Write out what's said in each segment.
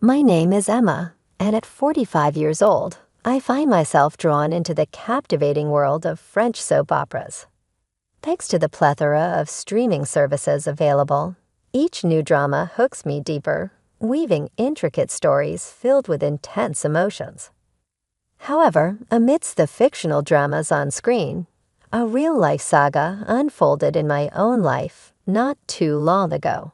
My name is Emma, and at 45 years old, I find myself drawn into the captivating world of French soap operas. Thanks to the plethora of streaming services available, each new drama hooks me deeper, weaving intricate stories filled with intense emotions. However, amidst the fictional dramas on screen, a real-life saga unfolded in my own life not too long ago.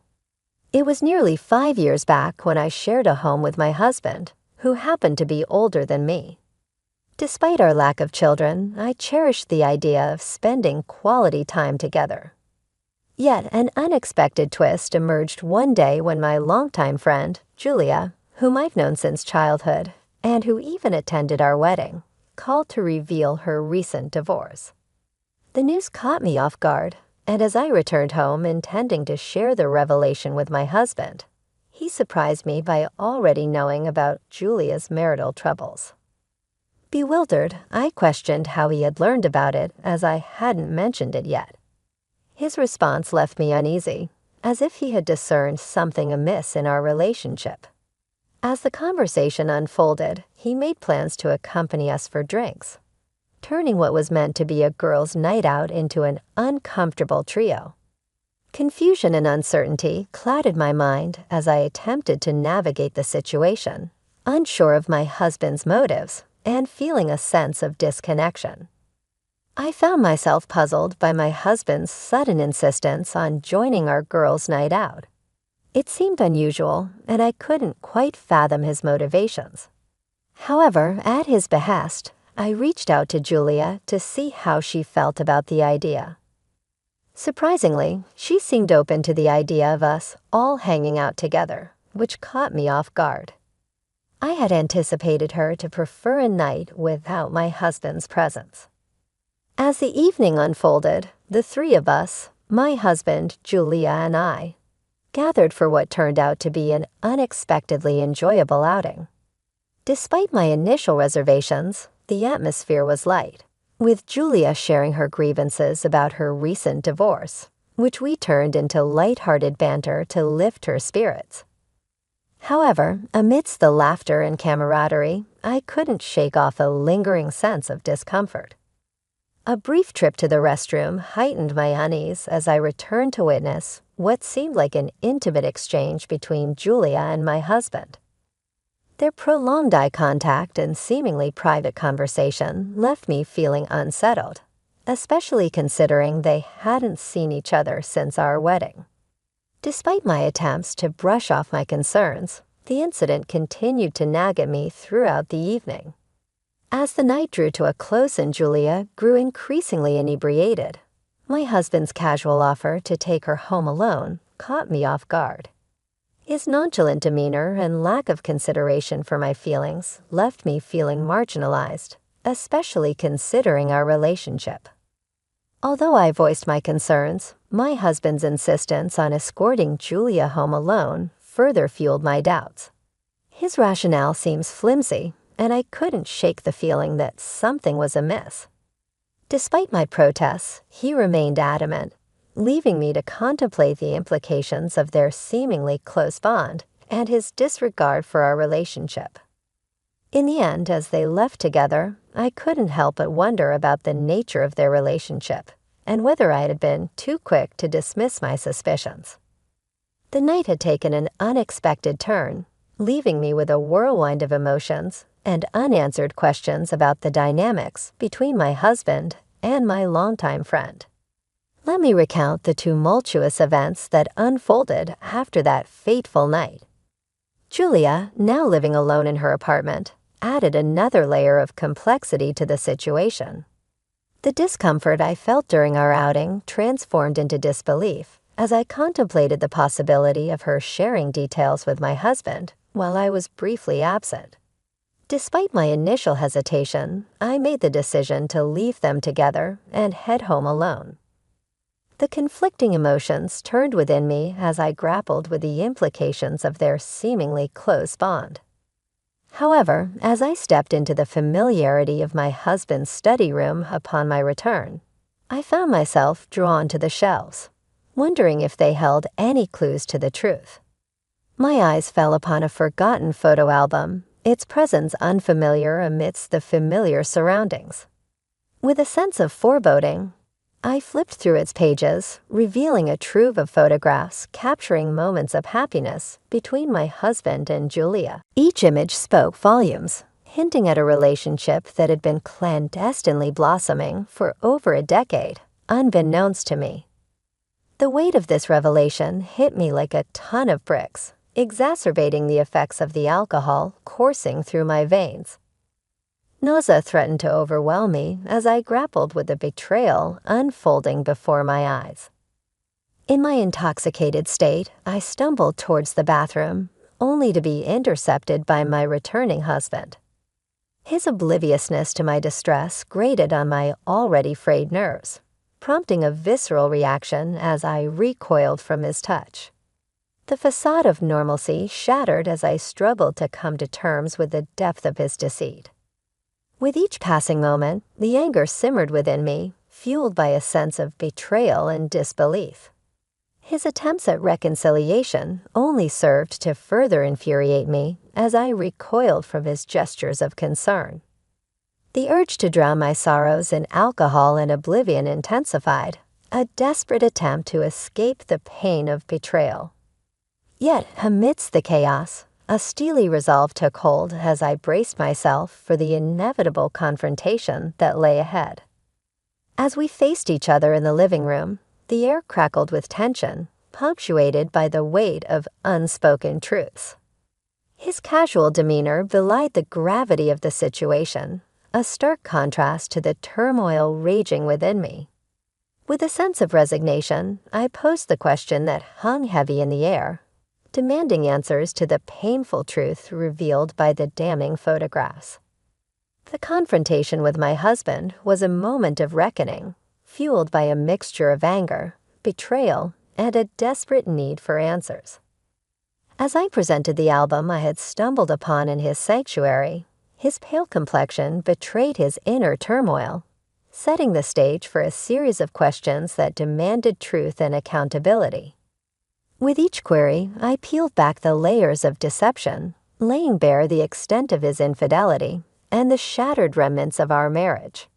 It was nearly 5 years back when I shared a home with my husband, who happened to be older than me. Despite our lack of children, I cherished the idea of spending quality time together. Yet an unexpected twist emerged one day when my longtime friend, Julia, whom I've known since childhood, and who even attended our wedding, called to reveal her recent divorce. The news caught me off guard, and as I returned home intending to share the revelation with my husband, he surprised me by already knowing about Julia's marital troubles. Bewildered, I questioned how he had learned about it, as I hadn't mentioned it yet. His response left me uneasy, as if he had discerned something amiss in our relationship. As the conversation unfolded, he made plans to accompany us for drinks, turning what was meant to be a girls' night out into an uncomfortable trio. Confusion and uncertainty clouded my mind as I attempted to navigate the situation, unsure of my husband's motives and feeling a sense of disconnection. I found myself puzzled by my husband's sudden insistence on joining our girls' night out. It seemed unusual, and I couldn't quite fathom his motivations. However, at his behest, I reached out to Julia to see how she felt about the idea. Surprisingly, she seemed open to the idea of us all hanging out together, which caught me off guard. I had anticipated her to prefer a night without my husband's presence. As the evening unfolded, the three of us, my husband, Julia, and I, gathered for what turned out to be an unexpectedly enjoyable outing. Despite my initial reservations, the atmosphere was light, with Julia sharing her grievances about her recent divorce, which we turned into light-hearted banter to lift her spirits. However, amidst the laughter and camaraderie, I couldn't shake off a lingering sense of discomfort. A brief trip to the restroom heightened my unease as I returned to witness what seemed like an intimate exchange between Julia and my husband. Their prolonged eye contact and seemingly private conversation left me feeling unsettled, especially considering they hadn't seen each other since our wedding. Despite my attempts to brush off my concerns, the incident continued to nag at me throughout the evening. As the night drew to a close and Julia grew increasingly inebriated, my husband's casual offer to take her home alone caught me off guard. His nonchalant demeanor and lack of consideration for my feelings left me feeling marginalized, especially considering our relationship. Although I voiced my concerns, my husband's insistence on escorting Julia home alone further fueled my doubts. His rationale seems flimsy, and I couldn't shake the feeling that something was amiss. Despite my protests, he remained adamant, leaving me to contemplate the implications of their seemingly close bond and his disregard for our relationship. In the end, as they left together, I couldn't help but wonder about the nature of their relationship and whether I had been too quick to dismiss my suspicions. The night had taken an unexpected turn, leaving me with a whirlwind of emotions and unanswered questions about the dynamics between my husband and my longtime friend. Let me recount the tumultuous events that unfolded after that fateful night. Julia, now living alone in her apartment, added another layer of complexity to the situation. The discomfort I felt during our outing transformed into disbelief as I contemplated the possibility of her sharing details with my husband while I was briefly absent. Despite my initial hesitation, I made the decision to leave them together and head home alone. The conflicting emotions turned within me as I grappled with the implications of their seemingly close bond. However, as I stepped into the familiarity of my husband's study room upon my return, I found myself drawn to the shelves, wondering if they held any clues to the truth. My eyes fell upon a forgotten photo album, its presence unfamiliar amidst the familiar surroundings. With a sense of foreboding, I flipped through its pages, revealing a trove of photographs capturing moments of happiness between my husband and Julia. Each image spoke volumes, hinting at a relationship that had been clandestinely blossoming for over a decade, unbeknownst to me. The weight of this revelation hit me like a ton of bricks, exacerbating the effects of the alcohol coursing through my veins. Nausea threatened to overwhelm me as I grappled with the betrayal unfolding before my eyes. In my intoxicated state, I stumbled towards the bathroom, only to be intercepted by my returning husband. His obliviousness to my distress grated on my already frayed nerves, prompting a visceral reaction as I recoiled from his touch. The facade of normalcy shattered as I struggled to come to terms with the depth of his deceit. With each passing moment, the anger simmered within me, fueled by a sense of betrayal and disbelief. His attempts at reconciliation only served to further infuriate me as I recoiled from his gestures of concern. The urge to drown my sorrows in alcohol and oblivion intensified, a desperate attempt to escape the pain of betrayal. Yet, amidst the chaos, a steely resolve took hold as I braced myself for the inevitable confrontation that lay ahead. As we faced each other in the living room, the air crackled with tension, punctuated by the weight of unspoken truths. His casual demeanor belied the gravity of the situation, a stark contrast to the turmoil raging within me. With a sense of resignation, I posed the question that hung heavy in the air, demanding answers to the painful truth revealed by the damning photographs. The confrontation with my husband was a moment of reckoning, fueled by a mixture of anger, betrayal, and a desperate need for answers. As I presented the album I had stumbled upon in his sanctuary, his pale complexion betrayed his inner turmoil, setting the stage for a series of questions that demanded truth and accountability. With each query, I peeled back the layers of deception, laying bare the extent of his infidelity and the shattered remnants of our marriage.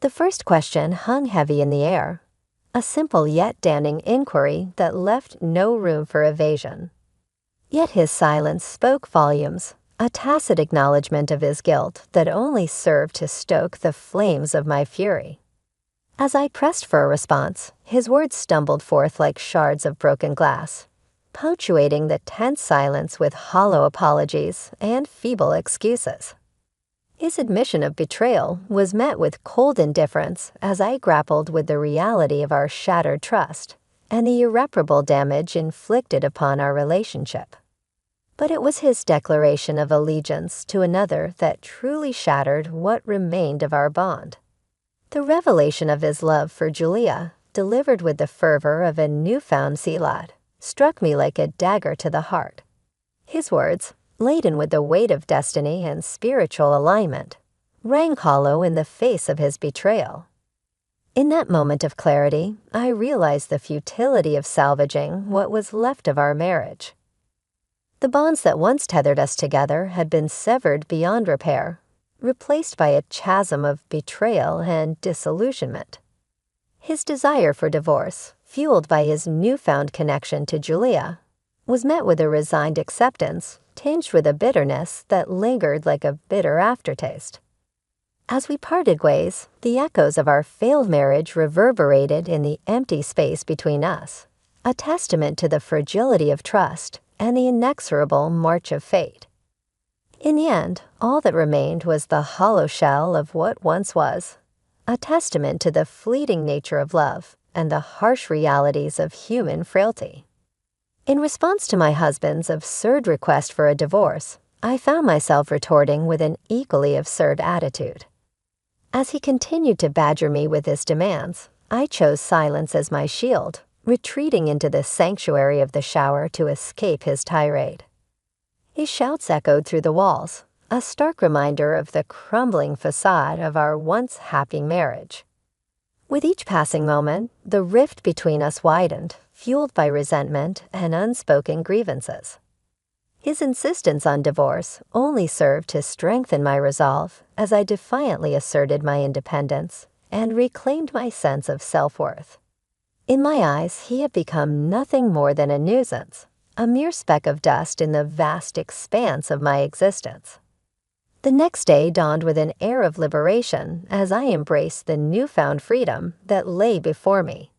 The first question hung heavy in the air, a simple yet damning inquiry that left no room for evasion. Yet his silence spoke volumes, a tacit acknowledgement of his guilt that only served to stoke the flames of my fury. As I pressed for a response, his words stumbled forth like shards of broken glass, punctuating the tense silence with hollow apologies and feeble excuses. His admission of betrayal was met with cold indifference as I grappled with the reality of our shattered trust and the irreparable damage inflicted upon our relationship. But it was his declaration of allegiance to another that truly shattered what remained of our bond. The revelation of his love for Julia, delivered with the fervor of a newfound Selah, struck me like a dagger to the heart. His words, laden with the weight of destiny and spiritual alignment, rang hollow in the face of his betrayal. In that moment of clarity, I realized the futility of salvaging what was left of our marriage. The bonds that once tethered us together had been severed beyond repair, replaced by a chasm of betrayal and disillusionment. His desire for divorce, fueled by his newfound connection to Julia, was met with a resigned acceptance tinged with a bitterness that lingered like a bitter aftertaste. As we parted ways, the echoes of our failed marriage reverberated in the empty space between us, a testament to the fragility of trust and the inexorable march of fate. In the end, all that remained was the hollow shell of what once was, a testament to the fleeting nature of love and the harsh realities of human frailty. In response to my husband's absurd request for a divorce, I found myself retorting with an equally absurd attitude. As he continued to badger me with his demands, I chose silence as my shield, retreating into the sanctuary of the shower to escape his tirade. His shouts echoed through the walls, a stark reminder of the crumbling facade of our once happy marriage. With each passing moment, the rift between us widened, fueled by resentment and unspoken grievances. His insistence on divorce only served to strengthen my resolve as I defiantly asserted my independence and reclaimed my sense of self-worth. In my eyes, he had become nothing more than a nuisance, a mere speck of dust in the vast expanse of my existence. The next day dawned with an air of liberation as I embraced the newfound freedom that lay before me.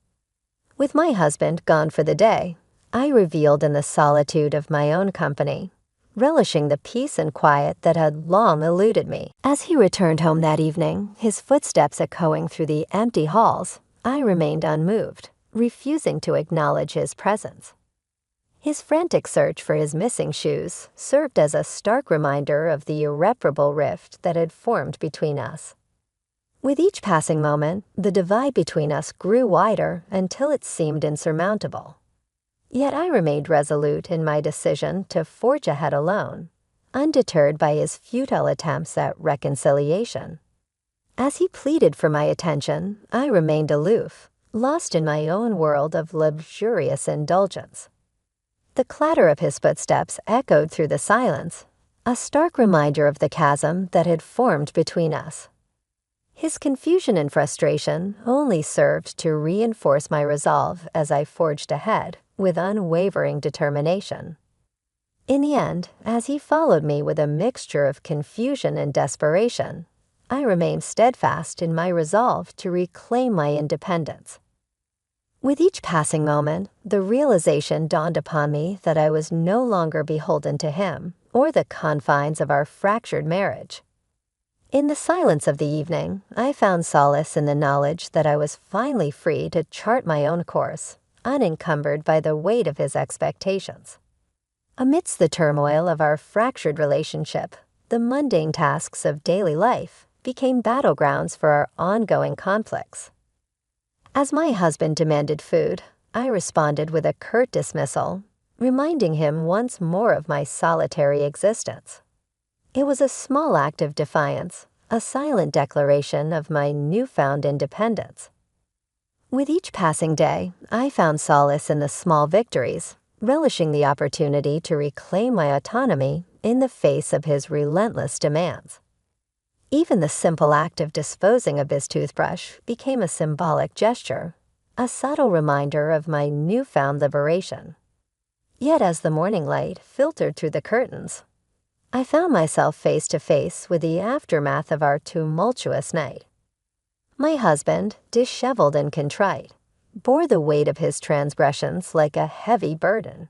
With my husband gone for the day, I reveled in the solitude of my own company, relishing the peace and quiet that had long eluded me. As he returned home that evening, his footsteps echoing through the empty halls, I remained unmoved, refusing to acknowledge his presence. His frantic search for his missing shoes served as a stark reminder of the irreparable rift that had formed between us. With each passing moment, the divide between us grew wider until it seemed insurmountable. Yet I remained resolute in my decision to forge ahead alone, undeterred by his futile attempts at reconciliation. As he pleaded for my attention, I remained aloof, lost in my own world of luxurious indulgence. The clatter of his footsteps echoed through the silence, a stark reminder of the chasm that had formed between us. His confusion and frustration only served to reinforce my resolve as I forged ahead with unwavering determination. In the end, as he followed me with a mixture of confusion and desperation, I remained steadfast in my resolve to reclaim my independence. With each passing moment, the realization dawned upon me that I was no longer beholden to him or the confines of our fractured marriage. In the silence of the evening, I found solace in the knowledge that I was finally free to chart my own course, unencumbered by the weight of his expectations. Amidst the turmoil of our fractured relationship, the mundane tasks of daily life became battlegrounds for our ongoing conflicts. As my husband demanded food, I responded with a curt dismissal, reminding him once more of my solitary existence. It was a small act of defiance, a silent declaration of my newfound independence. With each passing day, I found solace in the small victories, relishing the opportunity to reclaim my autonomy in the face of his relentless demands. Even the simple act of disposing of his toothbrush became a symbolic gesture, a subtle reminder of my newfound liberation. Yet as the morning light filtered through the curtains, I found myself face to face with the aftermath of our tumultuous night. My husband, disheveled and contrite, bore the weight of his transgressions like a heavy burden.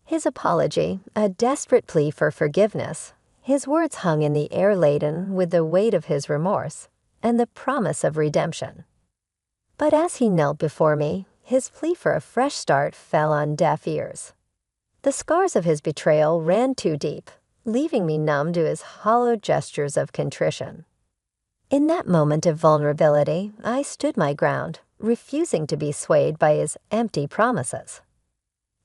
His apology, a desperate plea for forgiveness, his words hung in the air laden with the weight of his remorse and the promise of redemption. But as he knelt before me, his plea for a fresh start fell on deaf ears. The scars of his betrayal ran too deep, leaving me numb to his hollow gestures of contrition. In that moment of vulnerability, I stood my ground, refusing to be swayed by his empty promises.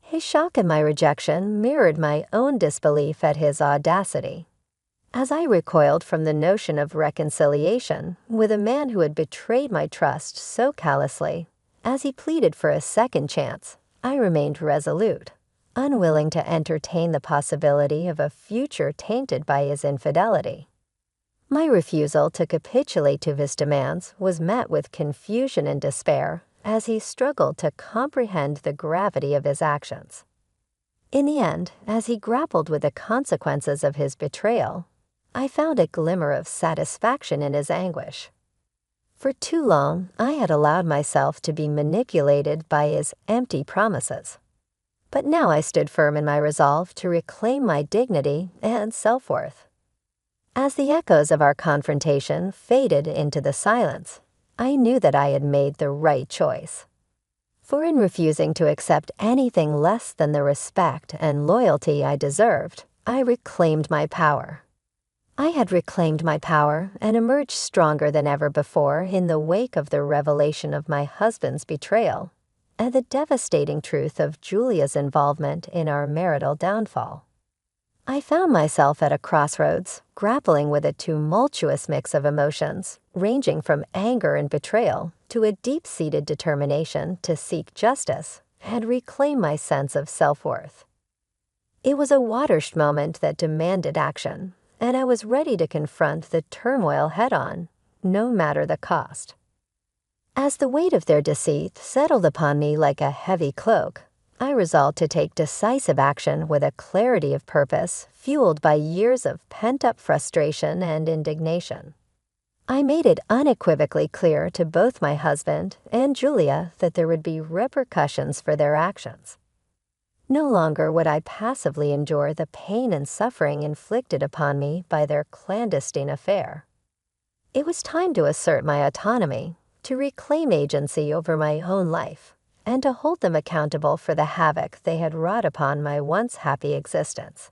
His shock at my rejection mirrored my own disbelief at his audacity. As I recoiled from the notion of reconciliation with a man who had betrayed my trust so callously, as he pleaded for a second chance, I remained resolute, unwilling to entertain the possibility of a future tainted by his infidelity. My refusal to capitulate to his demands was met with confusion and despair as he struggled to comprehend the gravity of his actions. In the end, as he grappled with the consequences of his betrayal, I found a glimmer of satisfaction in his anguish. For too long, I had allowed myself to be manipulated by his empty promises. But now I stood firm in my resolve to reclaim my dignity and self-worth. As the echoes of our confrontation faded into the silence, I knew that I had made the right choice. For in refusing to accept anything less than the respect and loyalty I deserved, I reclaimed my power. I had reclaimed my power and emerged stronger than ever before in the wake of the revelation of my husband's betrayal and the devastating truth of Julia's involvement in our marital downfall. I found myself at a crossroads, grappling with a tumultuous mix of emotions, ranging from anger and betrayal to a deep-seated determination to seek justice and reclaim my sense of self-worth. It was a watershed moment that demanded action, and I was ready to confront the turmoil head-on, no matter the cost. As the weight of their deceit settled upon me like a heavy cloak, I resolved to take decisive action with a clarity of purpose fueled by years of pent-up frustration and indignation. I made it unequivocally clear to both my husband and Julia that there would be repercussions for their actions. No longer would I passively endure the pain and suffering inflicted upon me by their clandestine affair. It was time to assert my autonomy, to reclaim agency over my own life, and to hold them accountable for the havoc they had wrought upon my once happy existence.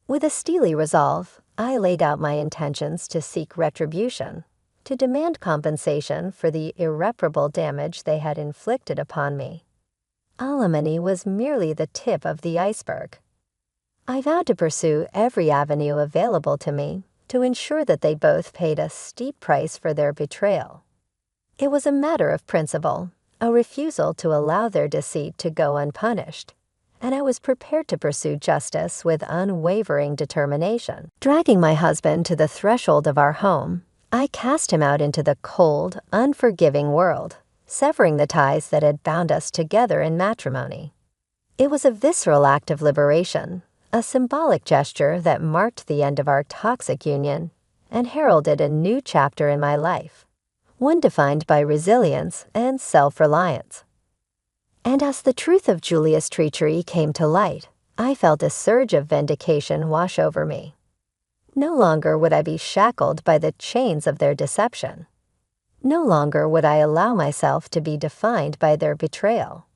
With a steely resolve, I laid out my intentions to seek retribution, to demand compensation for the irreparable damage they had inflicted upon me. Alimony was merely the tip of the iceberg. I vowed to pursue every avenue available to me to ensure that they both paid a steep price for their betrayal. It was a matter of principle, a refusal to allow their deceit to go unpunished, and I was prepared to pursue justice with unwavering determination. Dragging my husband to the threshold of our home, I cast him out into the cold, unforgiving world, severing the ties that had bound us together in matrimony. It was a visceral act of liberation, a symbolic gesture that marked the end of our toxic union and heralded a new chapter in my life, one defined by resilience and self-reliance. And as the truth of Julia's treachery came to light, I felt a surge of vindication wash over me. No longer would I be shackled by the chains of their deception. No longer would I allow myself to be defined by their betrayal.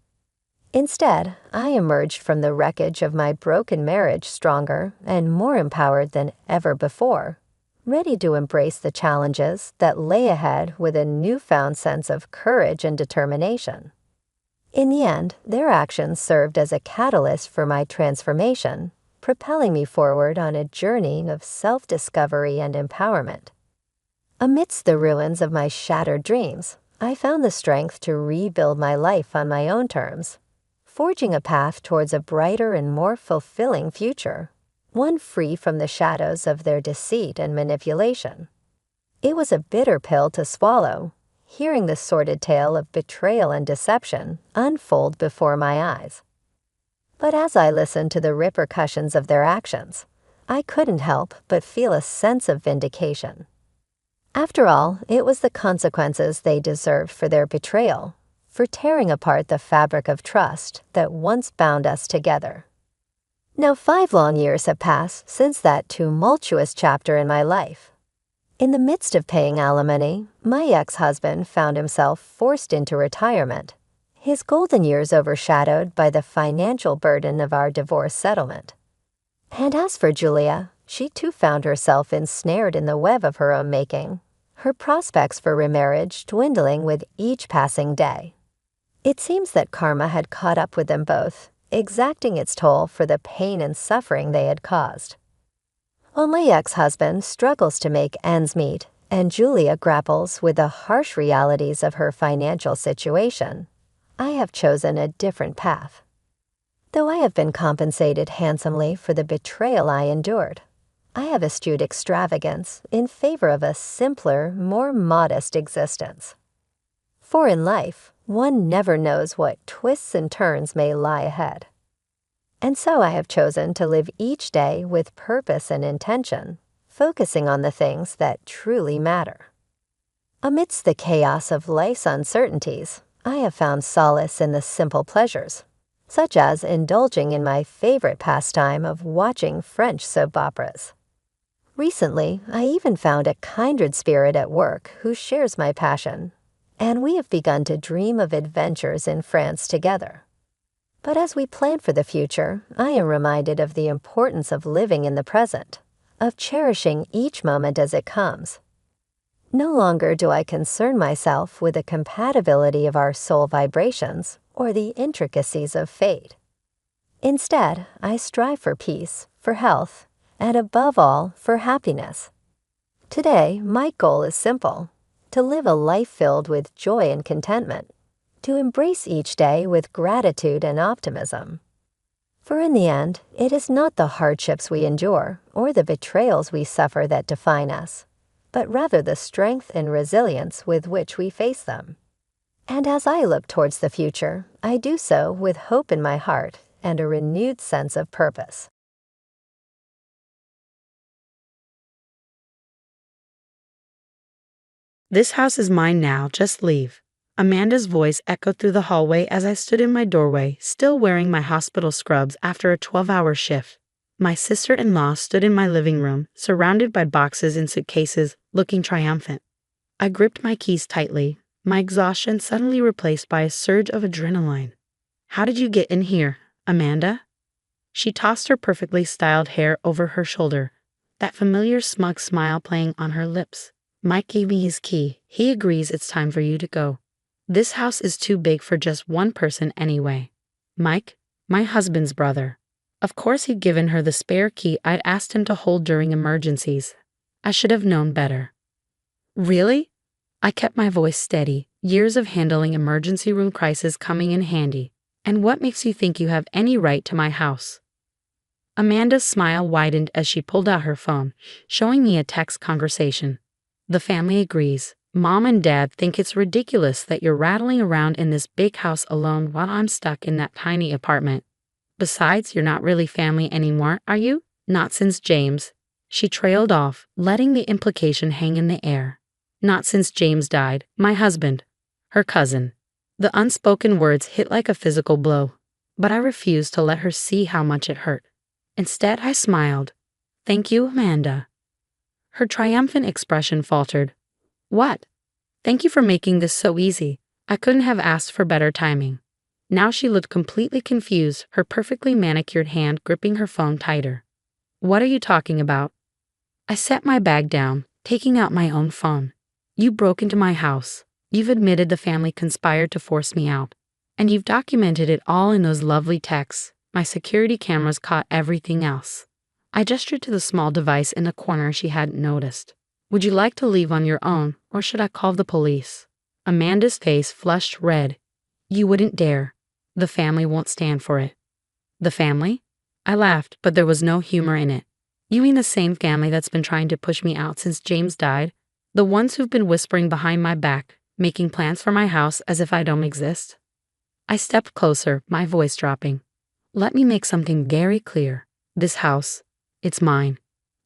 Instead, I emerged from the wreckage of my broken marriage stronger and more empowered than ever before, ready to embrace the challenges that lay ahead with a newfound sense of courage and determination. In the end, their actions served as a catalyst for my transformation, propelling me forward on a journey of self-discovery and empowerment. Amidst the ruins of my shattered dreams, I found the strength to rebuild my life on my own terms, forging a path towards a brighter and more fulfilling future, one free from the shadows of their deceit and manipulation. It was a bitter pill to swallow, hearing the sordid tale of betrayal and deception unfold before my eyes. But as I listened to the repercussions of their actions, I couldn't help but feel a sense of vindication. After all, it was the consequences they deserved for their betrayal, for tearing apart the fabric of trust that once bound us together. Now 5 long years have passed since that tumultuous chapter in my life. In the midst of paying alimony, my ex-husband found himself forced into retirement, his golden years overshadowed by the financial burden of our divorce settlement. And as for Julia, she too found herself ensnared in the web of her own making, her prospects for remarriage dwindling with each passing day. It seems that karma had caught up with them both, exacting its toll for the pain and suffering they had caused. While my ex-husband struggles to make ends meet and Julia grapples with the harsh realities of her financial situation, I have chosen a different path. Though I have been compensated handsomely for the betrayal I endured, I have eschewed extravagance in favor of a simpler, more modest existence. For in life, one never knows what twists and turns may lie ahead. And so I have chosen to live each day with purpose and intention, focusing on the things that truly matter. Amidst the chaos of life's uncertainties, I have found solace in the simple pleasures, such as indulging in my favorite pastime of watching French soap operas. Recently, I even found a kindred spirit at work who shares my passion, and we have begun to dream of adventures in France together. But as we plan for the future, I am reminded of the importance of living in the present, of cherishing each moment as it comes. No longer do I concern myself with the compatibility of our soul vibrations or the intricacies of fate. Instead, I strive for peace, for health, and above all, for happiness. Today, my goal is simple: to live a life filled with joy and contentment, to embrace each day with gratitude and optimism. For in the end, it is not the hardships we endure or the betrayals we suffer that define us, but rather the strength and resilience with which we face them. And as I look towards the future, I do so with hope in my heart and a renewed sense of purpose. This house is mine now, just leave. Amanda's voice echoed through the hallway as I stood in my doorway, still wearing my hospital scrubs after a 12-hour shift. My sister-in-law stood in my living room, surrounded by boxes and suitcases, looking triumphant. I gripped my keys tightly, my exhaustion suddenly replaced by a surge of adrenaline. "How did you get in here, Amanda?" She tossed her perfectly styled hair over her shoulder, that familiar smug smile playing on her lips. "Mike gave me his key. He agrees it's time for you to go. This house is too big for just one person anyway." Mike, my husband's brother. Of course he'd given her the spare key I'd asked him to hold during emergencies. I should have known better. "Really?" I kept my voice steady, years of handling emergency room crises coming in handy. "And what makes you think you have any right to my house?" Amanda's smile widened as she pulled out her phone, showing me a text conversation. "The family agrees. Mom and Dad think it's ridiculous that you're rattling around in this big house alone while I'm stuck in that tiny apartment. Besides, you're not really family anymore, are you? Not since James." She trailed off, letting the implication hang in the air. "Not since James died, my husband." Her cousin. The unspoken words hit like a physical blow, but I refused to let her see how much it hurt. Instead, I smiled. "Thank you, Amanda." Her triumphant expression faltered. "What?" "Thank you for making this so easy. I couldn't have asked for better timing." Now she looked completely confused, her perfectly manicured hand gripping her phone tighter. "What are you talking about?" I set my bag down, taking out my own phone. "You broke into my house. You've admitted the family conspired to force me out. And you've documented it all in those lovely texts. My security cameras caught everything else." I gestured to the small device in the corner she hadn't noticed. "Would you like to leave on your own, or should I call the police?" Amanda's face flushed red. "You wouldn't dare. The family won't stand for it." "The family?" I laughed, but there was no humor in it. "You mean the same family that's been trying to push me out since James died? The ones who've been whispering behind my back, making plans for my house as if I don't exist?" I stepped closer, my voice dropping. "Let me make something very clear. This house, it's mine.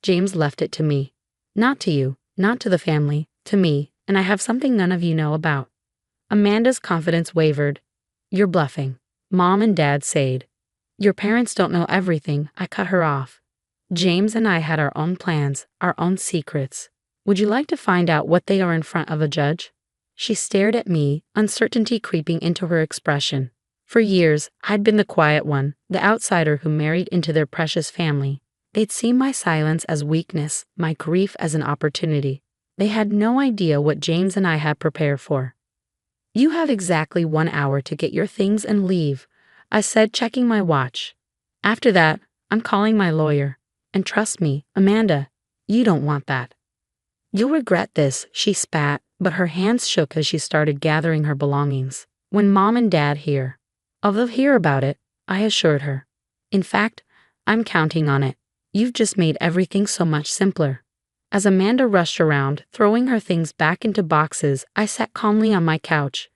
James left it to me. Not to you, not to the family, to me, and I have something none of you know about." Amanda's confidence wavered. "You're bluffing." Mom and Dad said. "Your parents don't know everything." I cut her off. "James and I had our own plans, our own secrets. Would you like to find out what they are in front of a judge?" She stared at me, uncertainty creeping into her expression. For years, I'd been the quiet one, the outsider who married into their precious family. They'd seen my silence as weakness, my grief as an opportunity. They had no idea what James and I had prepared for. "You have exactly 1 hour to get your things and leave," I said, checking my watch. "After that, I'm calling my lawyer. And trust me, Amanda, you don't want that." "You'll regret this," she spat, but her hands shook as she started gathering her belongings. "When Mom and Dad hear." "Oh, they'll hear about it," I assured her. "In fact, I'm counting on it. You've just made everything so much simpler." As Amanda rushed around, throwing her things back into boxes, I sat calmly on my couch,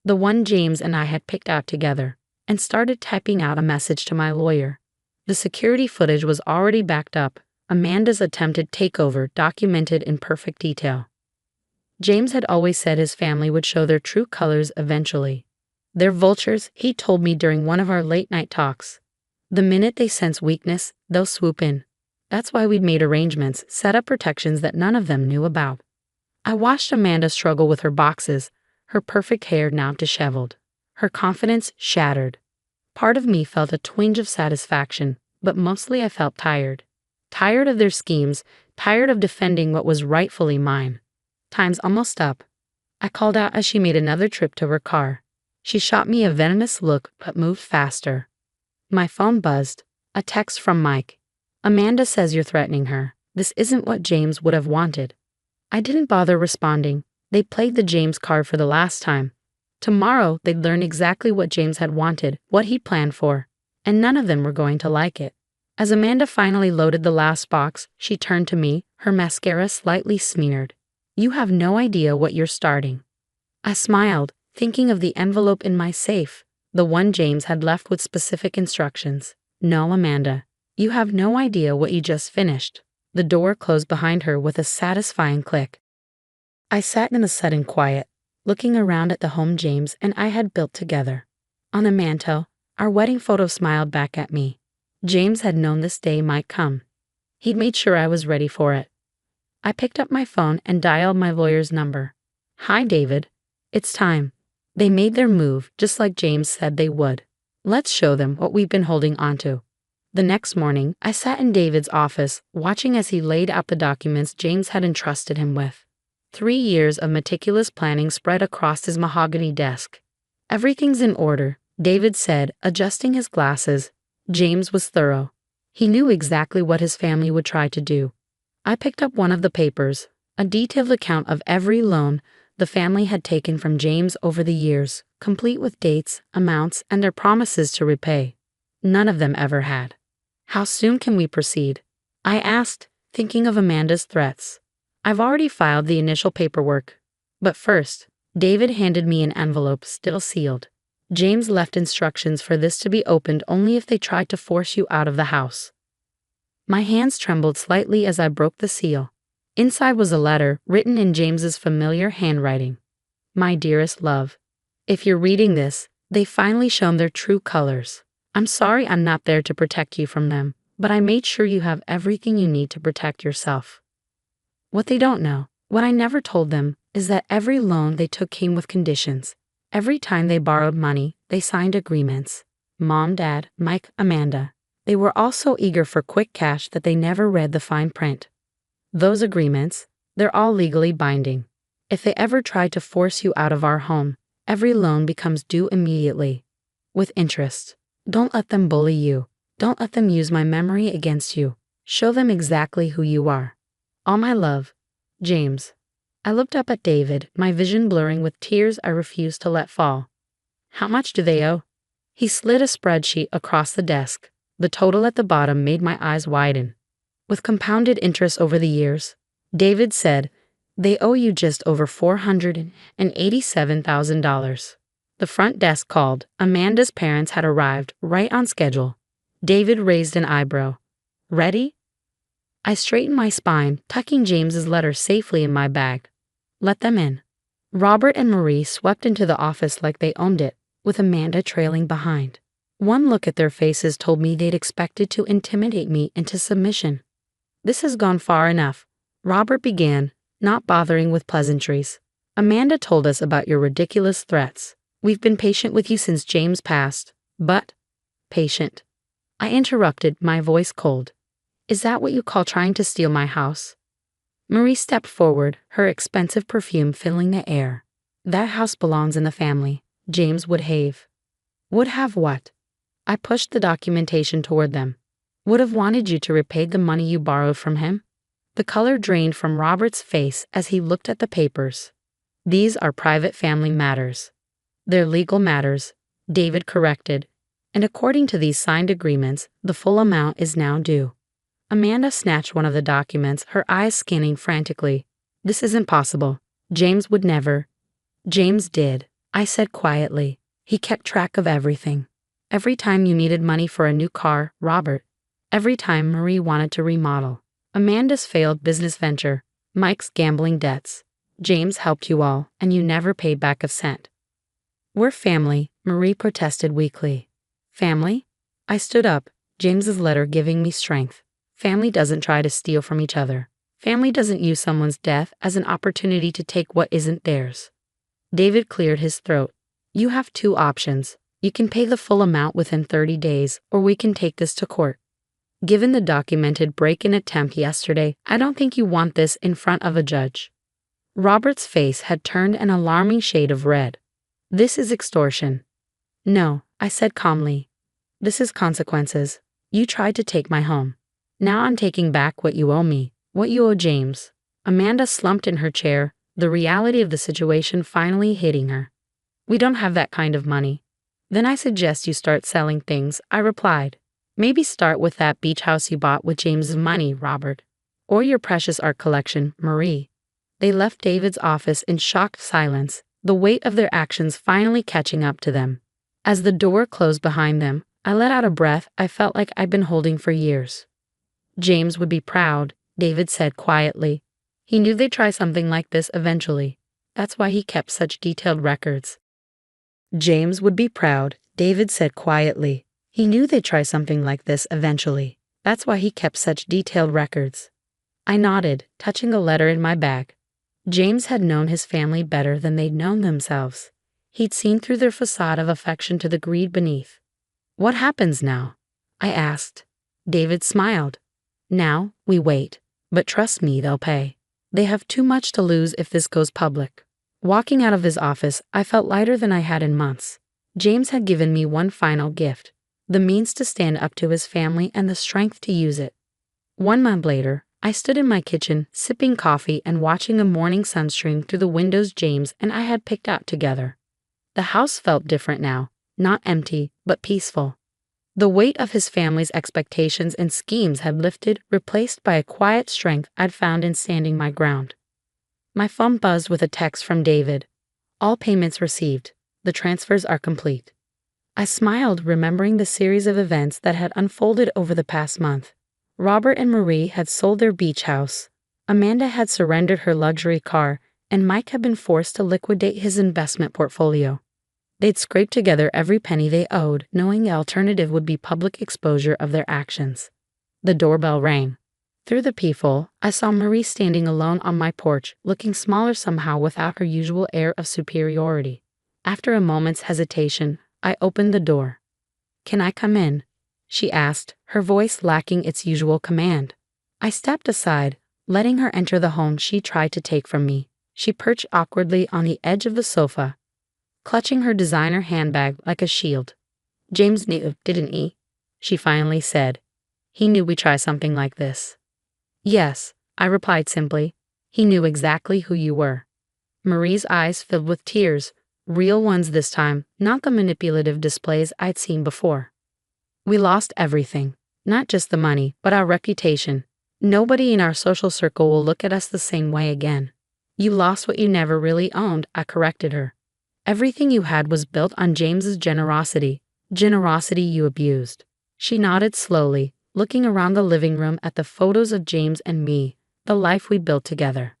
the one James and I had picked out together, and started typing out a message to my lawyer. The security footage was already backed up, Amanda's attempted takeover documented in perfect detail. James had always said his family would show their true colors eventually. "They're vultures," he told me during one of our late-night talks. "The minute they sense weakness, they'll swoop in." That's why we'd made arrangements, set up protections that none of them knew about. I watched Amanda struggle with her boxes, her perfect hair now disheveled, her confidence shattered. Part of me felt a twinge of satisfaction, but mostly I felt tired. Tired of their schemes, tired of defending what was rightfully mine. "Time's almost up." I called out as she made another trip to her car. She shot me a venomous look but moved faster. My phone buzzed, a text from Mike. "Amanda says you're threatening her. This isn't what James would have wanted." I didn't bother responding. They played the James card for the last time. Tomorrow, they'd learn exactly what James had wanted, what he planned for. and none of them were going to like it. As Amanda finally loaded the last box, she turned to me, her mascara slightly smeared. "You have no idea what you're starting." I smiled, thinking of the envelope in my safe, the one James had left with specific instructions. "No, Amanda, you have no idea what you just finished." The door closed behind her with a satisfying click. I sat in a sudden quiet, looking around at the home James and I had built together. On the mantel, our wedding photo smiled back at me. James had known this day might come. He'd made sure I was ready for it. I picked up my phone and dialed my lawyer's number. "Hi, David. It's time." They made their move, just like James said they would. "Let's show them what we've been holding onto." The next morning, I sat in David's office, watching as he laid out the documents James had entrusted him with. 3 years of meticulous planning spread across his mahogany desk. "Everything's in order," David said, adjusting his glasses. James was thorough. He knew exactly what his family would try to do. I picked up one of the papers, a detailed account of every loan the family had taken from James over the years, complete with dates, amounts, and their promises to repay. None of them ever had. "How soon can we proceed?" I asked, thinking of Amanda's threats. "I've already filed the initial paperwork. But first," David handed me an envelope still sealed. "James left instructions for this to be opened only if they tried to force you out of the house." My hands trembled slightly as I broke the seal. Inside was a letter written in James's familiar handwriting. "My dearest love, if you're reading this, they've finally shown their true colors. I'm sorry I'm not there to protect you from them, but I made sure you have everything you need to protect yourself." What they don't know, what I never told them, is that every loan they took came with conditions. Every time they borrowed money, they signed agreements. Mom, Dad, Mike, Amanda. They were all so eager for quick cash that they never read the fine print. Those agreements, they're all legally binding. If they ever try to force you out of our home, every loan becomes due immediately, with interest. Don't let them bully you. Don't let them use my memory against you. Show them exactly who you are. All my love, James. I looked up at David, my vision blurring with tears I refused to let fall. "How much do they owe?" He slid a spreadsheet across the desk. The total at the bottom made my eyes widen. "With compounded interest over the years," David said, "they owe you just over $487,000. The front desk called. Amanda's parents had arrived, right on schedule. David raised an eyebrow. "Ready?" I straightened my spine, tucking James's letter safely in my bag. "Let them in." Robert and Marie swept into the office like they owned it, with Amanda trailing behind. One look at their faces told me they'd expected to intimidate me into submission. "This has gone far enough," Robert began, not bothering with pleasantries. "Amanda told us about your ridiculous threats. We've been patient with you since James passed, but—" "Patient." I interrupted, my voice cold. "Is that what you call trying to steal my house?" Marie stepped forward, her expensive perfume filling the air. "That house belongs in the family. James would have." "Would have what?" I pushed the documentation toward them. "Would have wanted you to repay the money you borrowed from him." The color drained from Robert's face as he looked at the papers. "These are private family matters." "They're legal matters," David corrected. "And according to these signed agreements, the full amount is now due." Amanda snatched one of the documents, her eyes scanning frantically. "This isn't possible. James would never." "James did," I said quietly. "He kept track of everything. Every time you needed money for a new car, Robert. Every time Marie wanted to remodel. Amanda's failed business venture. Mike's gambling debts. James helped you all, and you never paid back a cent." "We're family," Marie protested weakly. "Family?" I stood up, James's letter giving me strength. Family doesn't try to steal from each other. Family doesn't use someone's death as an opportunity to take what isn't theirs. David cleared his throat. "You have 2 options. You can pay the full amount within 30 days, or we can take this to court. Given the documented break-in attempt yesterday, I don't think you want this in front of a judge." Robert's face had turned an alarming shade of red. "This is extortion." "No," I said calmly. "This is consequences. You tried to take my home. Now I'm taking back what you owe me, what you owe James." Amanda slumped in her chair, the reality of the situation finally hitting her. "We don't have that kind of money." Then I suggest you start selling things, I replied. Maybe start with that beach house you bought with James's money, Robert. Or your precious art collection, Marie. They left David's office in shocked silence, the weight of their actions finally catching up to them. As the door closed behind them, I let out a breath I felt like I'd been holding for years. James would be proud, David said quietly. He knew they'd try something like this eventually. That's why he kept such detailed records. James would be proud, David said quietly. He knew they'd try something like this eventually. That's why he kept such detailed records. I nodded, touching a letter in my bag. James had known his family better than they'd known themselves. He'd seen through their facade of affection to the greed beneath. What happens now? I asked. David smiled. Now, we wait. But trust me, they'll pay. They have too much to lose if this goes public. Walking out of his office, I felt lighter than I had in months. James had given me one final gift, the means to stand up to his family and the strength to use it. 1 month later, I stood in my kitchen, sipping coffee and watching a morning sun stream through the windows James and I had picked out together. The house felt different now, not empty, but peaceful. The weight of his family's expectations and schemes had lifted, replaced by a quiet strength I'd found in standing my ground. My phone buzzed with a text from David. All payments received. The transfers are complete. I smiled, remembering the series of events that had unfolded over the past month. Robert and Marie had sold their beach house. Amanda had surrendered her luxury car, and Mike had been forced to liquidate his investment portfolio. They'd scraped together every penny they owed, knowing the alternative would be public exposure of their actions. The doorbell rang. Through the peephole, I saw Marie standing alone on my porch, looking smaller somehow without her usual air of superiority. After a moment's hesitation, I opened the door. "Can I come in?" she asked, her voice lacking its usual command. I stepped aside, letting her enter the home she tried to take from me. She perched awkwardly on the edge of the sofa, clutching her designer handbag like a shield. "James knew, didn't he?" she finally said. "He knew we'd try something like this." "Yes," I replied simply. "He knew exactly who you were." Marie's eyes filled with tears, real ones this time, not the manipulative displays I'd seen before. "We lost everything, not just the money, but our reputation. Nobody in our social circle will look at us the same way again." "You lost what you never really owned," I corrected her. "Everything you had was built on James's generosity you abused." She nodded slowly, looking around the living room at the photos of James and me, the life we built together.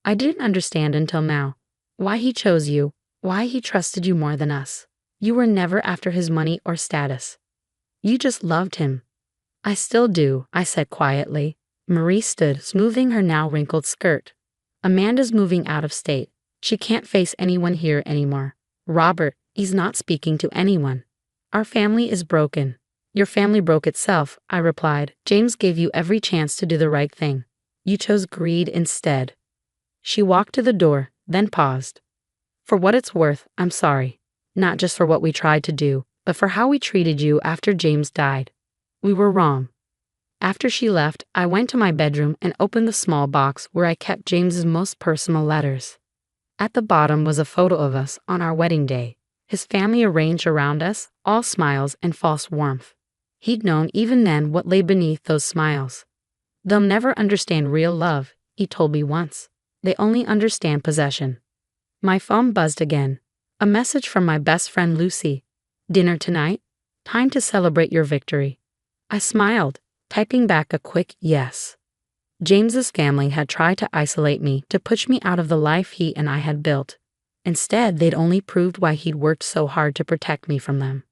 "I didn't understand until now. Why he chose you, why he trusted you more than us. You were never after his money or status. You just loved him." "I still do," I said quietly. Marie stood, smoothing her now wrinkled skirt. "Amanda's moving out of state. She can't face anyone here anymore. Robert, he's not speaking to anyone. Our family is broken." "Your family broke itself," I replied. "James gave you every chance to do the right thing. You chose greed instead." She walked to the door, then paused. "For what it's worth, I'm sorry. Not just for what we tried to do, but for how we treated you after James died. We were wrong." After she left, I went to my bedroom and opened the small box where I kept James's most personal letters. At the bottom was a photo of us on our wedding day, his family arranged around us, all smiles and false warmth. He'd known even then what lay beneath those smiles. "They'll never understand real love," he told me once. "They only understand possession." My phone buzzed again. A message from my best friend Lucy. "Dinner tonight? Time to celebrate your victory." I smiled, typing back a quick yes. James's family had tried to isolate me, to push me out of the life he and I had built. Instead, they'd only proved why he'd worked so hard to protect me from them.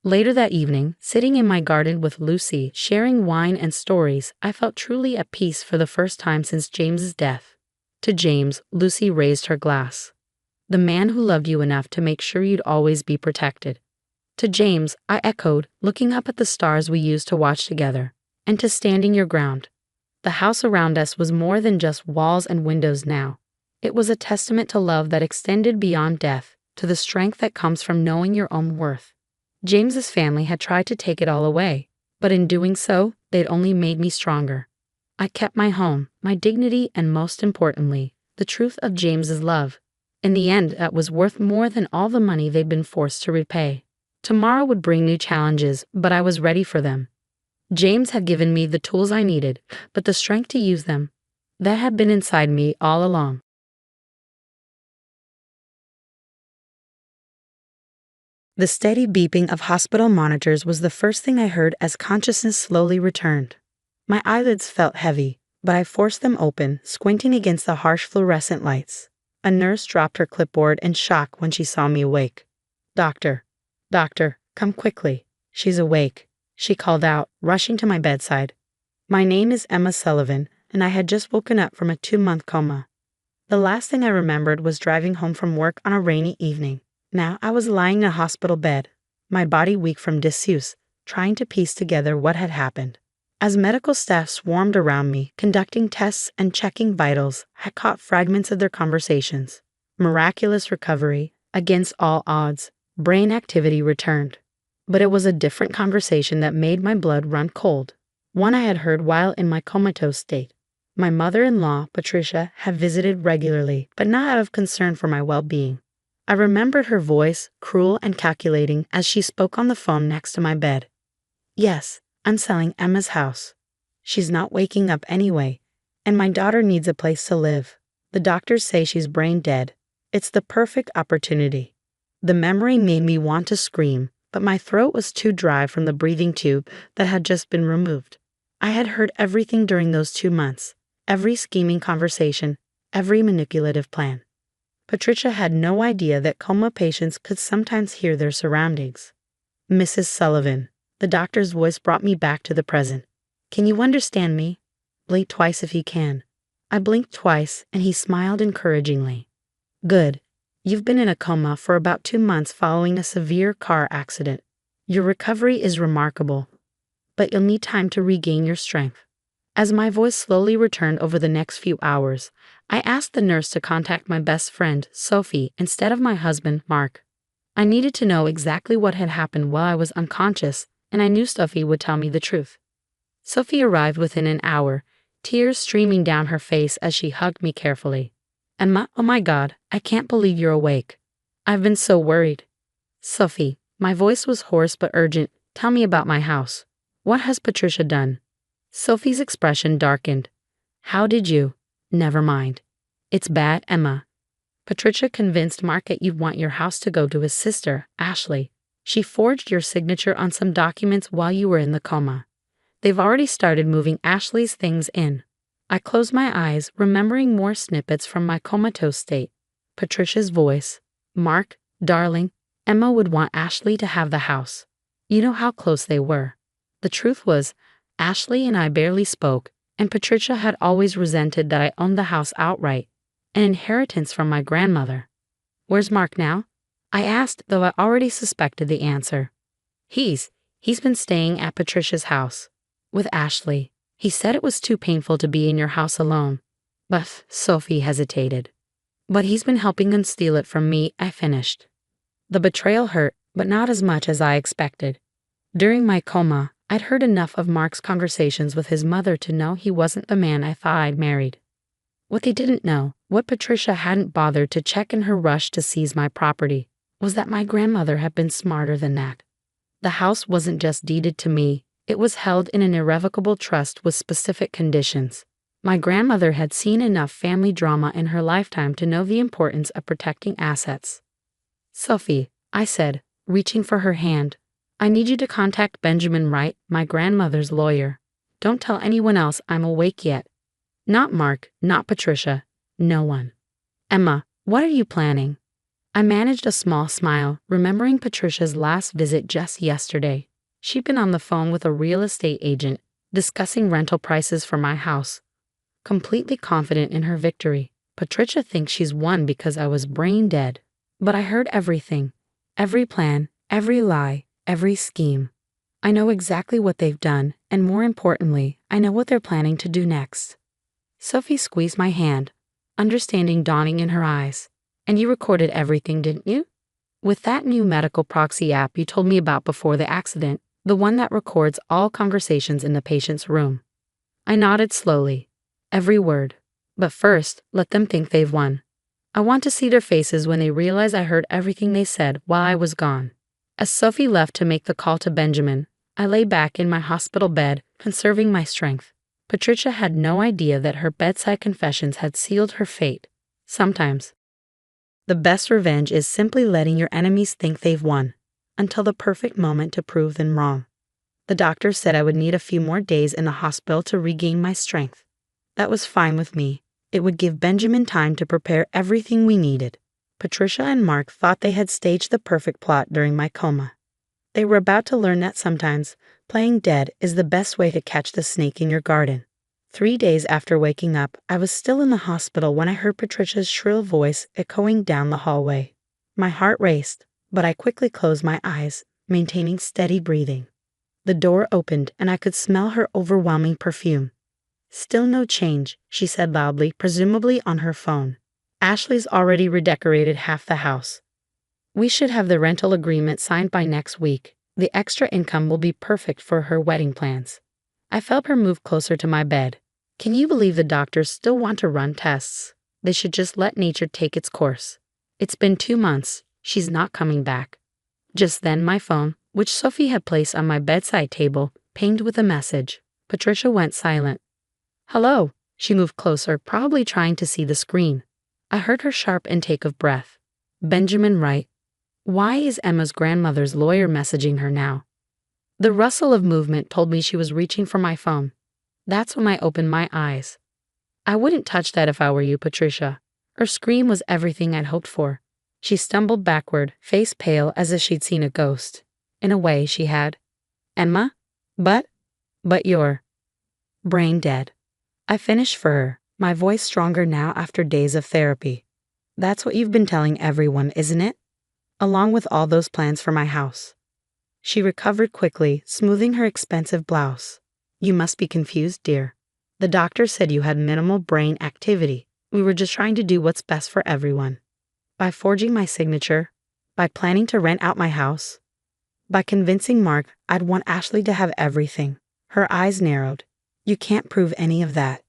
Later that evening, sitting in my garden with Lucy, sharing wine and stories, I felt truly at peace for the first time since James's death. To James, Lucy raised her glass. "The man who loved you enough to make sure you'd always be protected." To James, I echoed, looking up at the stars we used to watch together. "And to standing your ground." The house around us was more than just walls and windows now. It was a testament to love that extended beyond death, to the strength that comes from knowing your own worth. James's family had tried to take it all away, but in doing so, they'd only made me stronger. I kept my home, my dignity, and most importantly, the truth of James's love. In the end, that was worth more than all the money they'd been forced to repay. Tomorrow would bring new challenges, but I was ready for them. James had given me the tools I needed, but the strength to use them, that had been inside me all along. The steady beeping of hospital monitors was the first thing I heard as consciousness slowly returned. My eyelids felt heavy, but I forced them open, squinting against the harsh fluorescent lights. A nurse dropped her clipboard in shock when she saw me awake. Doctor, come quickly. She's awake, she called out, rushing to my bedside. My name is Emma Sullivan, and I had just woken up from a 2-month coma. The last thing I remembered was driving home from work on a rainy evening. Now I was lying in a hospital bed, my body weak from disuse, trying to piece together what had happened. As medical staff swarmed around me, conducting tests and checking vitals, I caught fragments of their conversations. Miraculous recovery, against all odds, brain activity returned. But it was a different conversation that made my blood run cold. One I had heard while in my comatose state. My mother-in-law, Patricia, had visited regularly, but not out of concern for my well-being. I remembered her voice, cruel and calculating, as she spoke on the phone next to my bed. Yes, I'm selling Emma's house. She's not waking up anyway, and my daughter needs a place to live. The doctors say she's brain dead. It's the perfect opportunity. The memory made me want to scream, but my throat was too dry from the breathing tube that had just been removed. I had heard everything during those 2 months, every scheming conversation, every manipulative plan. Patricia had no idea that coma patients could sometimes hear their surroundings. Mrs. Sullivan, the doctor's voice brought me back to the present. Can you understand me? Blink twice if you can. I blinked twice, and he smiled encouragingly. Good. You've been in a coma for about 2 months following a severe car accident. Your recovery is remarkable, but you'll need time to regain your strength. As my voice slowly returned over the next few hours, I asked the nurse to contact my best friend, Sophie, instead of my husband, Mark. I needed to know exactly what had happened while I was unconscious, and I knew Sophie would tell me the truth. Sophie arrived within an hour, tears streaming down her face as she hugged me carefully. Emma, oh my God, I can't believe you're awake. I've been so worried. Sophie, my voice was hoarse but urgent, tell me about my house. What has Patricia done? Sophie's expression darkened. How did you? Never mind. It's bad, Emma. Patricia convinced Mark that you'd want your house to go to his sister, Ashley. She forged your signature on some documents while you were in the coma. They've already started moving Ashley's things in. I closed my eyes, remembering more snippets from my comatose state. Patricia's voice. Mark, darling, Emma would want Ashley to have the house. You know how close they were. The truth was, Ashley and I barely spoke, and Patricia had always resented that I owned the house outright, an inheritance from my grandmother. Where's Mark now? I asked, though I already suspected the answer. He's been staying at Patricia's house, with Ashley. He said it was too painful to be in your house alone. But Sophie hesitated. But he's been helping them steal it from me, I finished. The betrayal hurt, but not as much as I expected. During my coma, I'd heard enough of Mark's conversations with his mother to know he wasn't the man I thought I'd married. What they didn't know, what Patricia hadn't bothered to check in her rush to seize my property, was that my grandmother had been smarter than that. The house wasn't just deeded to me, it was held in an irrevocable trust with specific conditions. My grandmother had seen enough family drama in her lifetime to know the importance of protecting assets. Sophie, I said, reaching for her hand, I need you to contact Benjamin Wright, my grandmother's lawyer. Don't tell anyone else I'm awake yet. Not Mark, not Patricia, no one. Emma, what are you planning? I managed a small smile, remembering Patricia's last visit just yesterday. She'd been on the phone with a real estate agent, discussing rental prices for my house. Completely confident in her victory, Patricia thinks she's won because I was brain dead. But I heard everything. Every plan, every lie, every scheme. I know exactly what they've done, and more importantly, I know what they're planning to do next. Sophie squeezed my hand, understanding dawning in her eyes. And you recorded everything, didn't you? With that new medical proxy app you told me about before the accident, the one that records all conversations in the patient's room. I nodded slowly. Every word. But first, let them think they've won. I want to see their faces when they realize I heard everything they said while I was gone. As Sophie left to make the call to Benjamin, I lay back in my hospital bed, conserving my strength. Patricia had no idea that her bedside confessions had sealed her fate. Sometimes, the best revenge is simply letting your enemies think they've won, until the perfect moment to prove them wrong. The doctor said I would need a few more days in the hospital to regain my strength. That was fine with me. It would give Benjamin time to prepare everything we needed. Patricia and Mark thought they had staged the perfect plot during my coma. They were about to learn that sometimes playing dead is the best way to catch the snake in your garden. 3 days after waking up, I was still in the hospital when I heard Patricia's shrill voice echoing down the hallway. My heart raced, but I quickly closed my eyes, maintaining steady breathing. The door opened and I could smell her overwhelming perfume. "Still no change," she said loudly, presumably on her phone. "Ashley's already redecorated half the house. We should have the rental agreement signed by next week. The extra income will be perfect for her wedding plans." I felt her move closer to my bed. Can you believe the doctors still want to run tests? They should just let nature take its course. It's been 2 months. She's not coming back. Just then my phone, which Sophie had placed on my bedside table, pinged with a message. Patricia went silent. "Hello." She moved closer, probably trying to see the screen. I heard her sharp intake of breath. "Benjamin Wright. Why is Emma's grandmother's lawyer messaging her now?" The rustle of movement told me she was reaching for my phone. That's when I opened my eyes. "I wouldn't touch that if I were you, Patricia." Her scream was everything I'd hoped for. She stumbled backward, face pale as if she'd seen a ghost. In a way, she had. "Emma? But you're brain dead." I finished for her, my voice stronger now after days of therapy. "That's what you've been telling everyone, isn't it? Along with all those plans for my house." She recovered quickly, smoothing her expensive blouse. "You must be confused, dear. The doctor said you had minimal brain activity. We were just trying to do what's best for everyone. By forging my signature, by planning to rent out my house, by convincing Mark I'd want Ashley to have everything." Her eyes narrowed. "You can't prove any of that.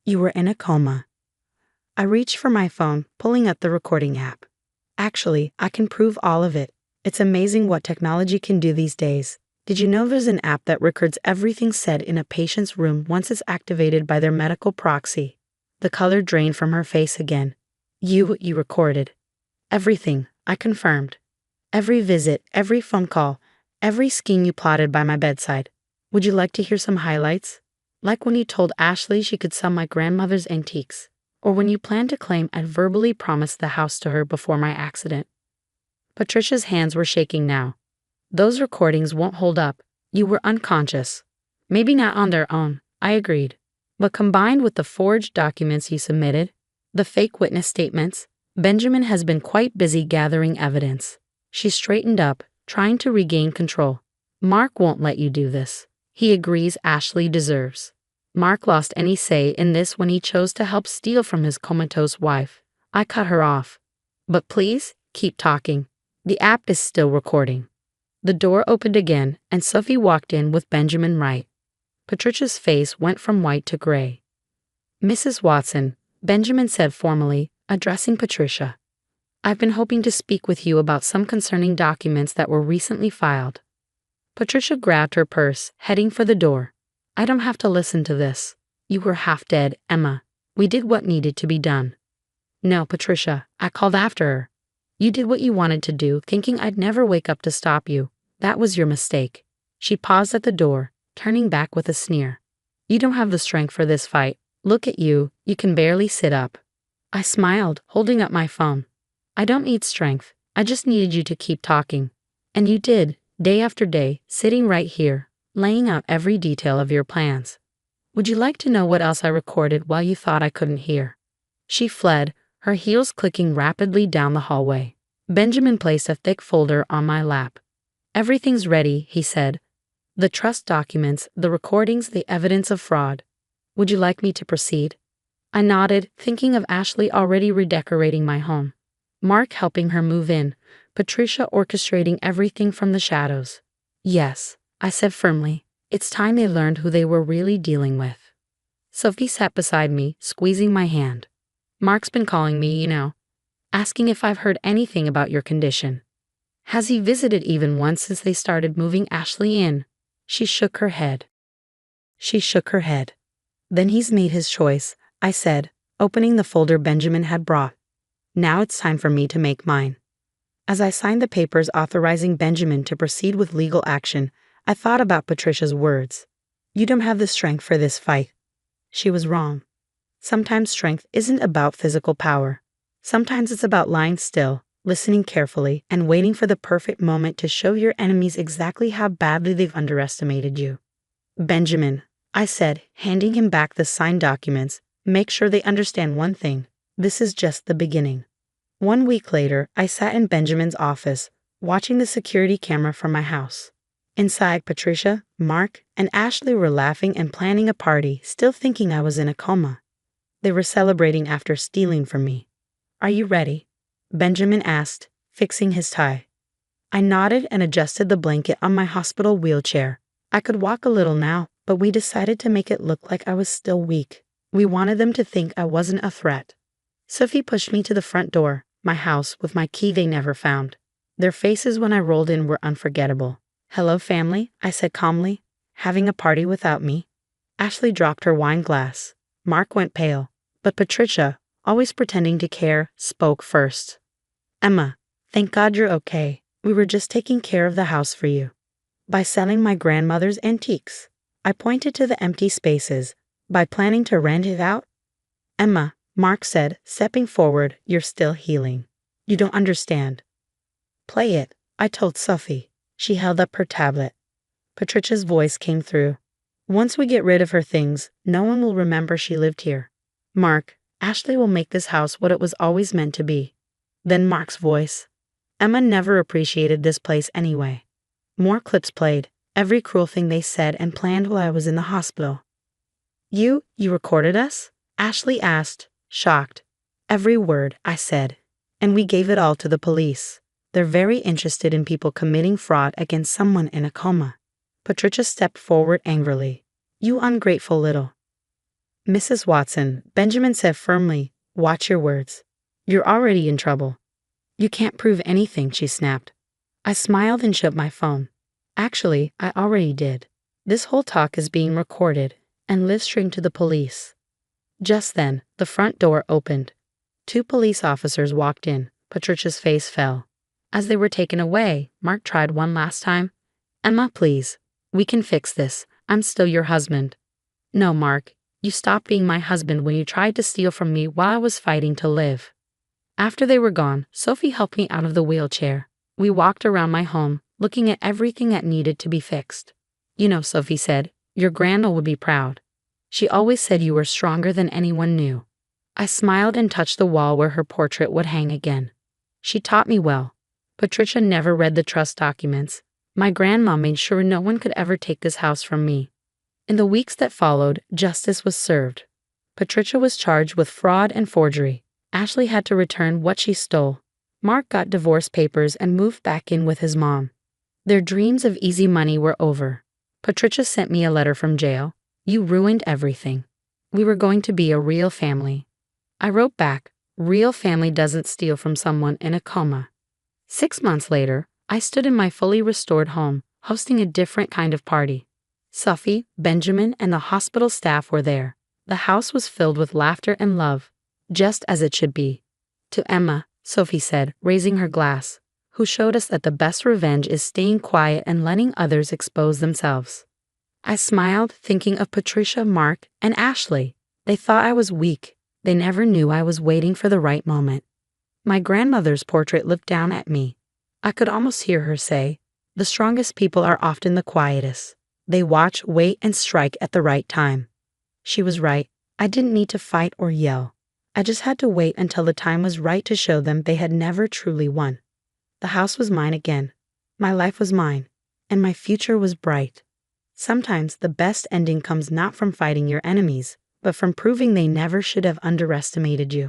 You were in a coma." I reached for my phone, pulling up the recording app. "Actually, I can prove all of it. It's amazing what technology can do these days. Did you know there's an app that records everything said in a patient's room once it's activated by their medical proxy?" The color drained from her face again. You recorded." "Everything," I confirmed. "Every visit, every phone call, every scheme you plotted by my bedside. Would you like to hear some highlights? Like when you told Ashley she could sell my grandmother's antiques, or when you planned to claim I'd verbally promised the house to her before my accident." Patricia's hands were shaking now. "Those recordings won't hold up. You were unconscious." "Maybe not on their own," I agreed. "But combined with the forged documents you submitted, the fake witness statements, Benjamin has been quite busy gathering evidence." She straightened up, trying to regain control. "Mark won't let you do this. He agrees Ashley deserves." Mark lost any say in this when he chose to help steal from his comatose wife. I cut her off. "But please, keep talking. The app is still recording." The door opened again, and Sophie walked in with Benjamin Wright. Patricia's face went from white to gray. "Mrs. Watson," Benjamin said formally, addressing Patricia, "I've been hoping to speak with you about some concerning documents that were recently filed." Patricia grabbed her purse, heading for the door. "I don't have to listen to this. You were half dead, Emma. We did what needed to be done." "No, Patricia," I called after her. "You did what you wanted to do, thinking I'd never wake up to stop you. That was your mistake." She paused at the door, turning back with a sneer. "You don't have the strength for this fight. Look at you, you can barely sit up." I smiled, holding up my phone. "I don't need strength. I just needed you to keep talking. And you did, day after day, sitting right here, laying out every detail of your plans. Would you like to know what else I recorded while you thought I couldn't hear?" She fled, her heels clicking rapidly down the hallway. Benjamin placed a thick folder on my lap. "Everything's ready," he said. "The trust documents, the recordings, the evidence of fraud. Would you like me to proceed?" I nodded, thinking of Ashley already redecorating my home. Mark helping her move in, Patricia orchestrating everything from the shadows. "Yes," I said firmly. It's time they learned who they were really dealing with. Sophie sat beside me, squeezing my hand. "Mark's been calling me, asking if I've heard anything about your condition." Has he visited even once since they started moving Ashley in? She shook her head. Then he's made his choice, I said, opening the folder Benjamin had brought. Now it's time for me to make mine. As I signed the papers authorizing Benjamin to proceed with legal action, I thought about Patricia's words. You don't have the strength for this fight. She was wrong. Sometimes strength isn't about physical power. Sometimes it's about lying still, listening carefully, and waiting for the perfect moment to show your enemies exactly how badly they've underestimated you. Benjamin, I said, handing him back the signed documents, make sure they understand one thing. This is just the beginning. 1 week later, I sat in Benjamin's office, watching the security camera from my house. Inside, Patricia, Mark, and Ashley were laughing and planning a party, still thinking I was in a coma. They were celebrating after stealing from me. Are you ready? Benjamin asked, fixing his tie. I nodded and adjusted the blanket on my hospital wheelchair. I could walk a little now, but we decided to make it look like I was still weak. We wanted them to think I wasn't a threat. Sophie pushed me to the front door, my house, with my key they never found. Their faces when I rolled in were unforgettable. Hello, family, I said calmly. Having a party without me? Ashley dropped her wine glass. Mark went pale, but Patricia, always pretending to care, spoke first. Emma, thank God you're okay. We were just taking care of the house for you. By selling my grandmother's antiques. I pointed to the empty spaces. By planning to rent it out? Emma, Mark said, stepping forward, you're still healing. You don't understand. Play it, I told Sophie. She held up her tablet. Patricia's voice came through. Once we get rid of her things, no one will remember she lived here. Mark, Ashley will make this house what it was always meant to be. Then Mark's voice. Emma never appreciated this place anyway. More clips played, every cruel thing they said and planned while I was in the hospital. You recorded us? Ashley asked, shocked. Every word, I said. And we gave it all to the police. They're very interested in people committing fraud against someone in a coma. Patricia stepped forward angrily. You ungrateful little. Mrs. Watson, Benjamin said firmly, watch your words. You're already in trouble. You can't prove anything, she snapped. I smiled and shut my phone. Actually, I already did. This whole talk is being recorded and live-streamed to the police. Just then, the front door opened. 2 police officers walked in. Patricia's face fell. As they were taken away, Mark tried one last time. Emma, please. We can fix this. I'm still your husband. No, Mark. You stopped being my husband when you tried to steal from me while I was fighting to live. After they were gone, Sophie helped me out of the wheelchair. We walked around my home, looking at everything that needed to be fixed. You know, Sophie said, your grandma would be proud. She always said you were stronger than anyone knew. I smiled and touched the wall where her portrait would hang again. She taught me well. Patricia never read the trust documents. My grandma made sure no one could ever take this house from me. In the weeks that followed, justice was served. Patricia was charged with fraud and forgery. Ashley had to return what she stole. Mark got divorce papers and moved back in with his mom. Their dreams of easy money were over. Patricia sent me a letter from jail. You ruined everything. We were going to be a real family. I wrote back, real family doesn't steal from someone in a coma. 6 months later, I stood in my fully restored home, hosting a different kind of party. Sophie, Benjamin, and the hospital staff were there. The house was filled with laughter and love, just as it should be. To Emma, Sophie said, raising her glass, who showed us that the best revenge is staying quiet and letting others expose themselves. I smiled, thinking of Patricia, Mark, and Ashley. They thought I was weak. They never knew I was waiting for the right moment. My grandmother's portrait looked down at me. I could almost hear her say, the strongest people are often the quietest. They watch, wait, and strike at the right time. She was right. I didn't need to fight or yell. I just had to wait until the time was right to show them they had never truly won. The house was mine again. My life was mine, and my future was bright. Sometimes the best ending comes not from fighting your enemies, but from proving they never should have underestimated you.